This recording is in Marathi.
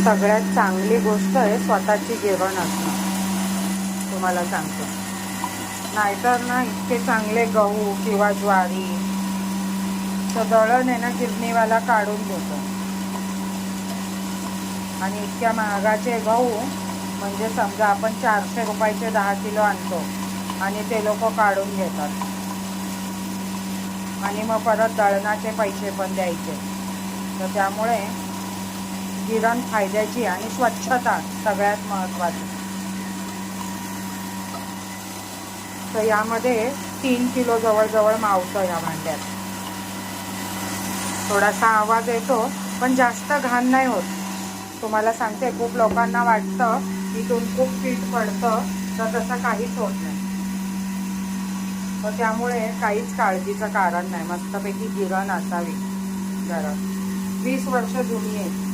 सगळ्यात चांगली गोष्ट आहे स्वतःची गिरण असणं, तुम्हाला सांगतो. नाहीतर ना इतके चांगले गहू किंवा ज्वारी तर दळण आहे ना गिरणीवाला काढून देतो, आणि इतक्या महागाचे गहू म्हणजे समजा आपण 400 रुपयाचे 10 किलो आणतो आणि ते लोक काढून घेतात आणि मग परत दळणाचे पैसे पण द्यायचे. तर त्यामुळे गिरण फायद्याची आणि स्वच्छता सगळ्यात महत्त्वाची. तर यामध्ये 3 किलो जवळजवळ मावतं या भांड्यात. थोडासा आवाज येतो पण जास्त घाण नाही होत. तुम्हाला सांगते, खूप लोकांना वाटतं इथून खूप पीठ पडतं, तर तसं काहीच होत नाही. तर त्यामुळे काहीच काळजीचं कारण नाही. मस्तपैकी गिरण असावी घरात. 20 वर्ष जुनी आहे.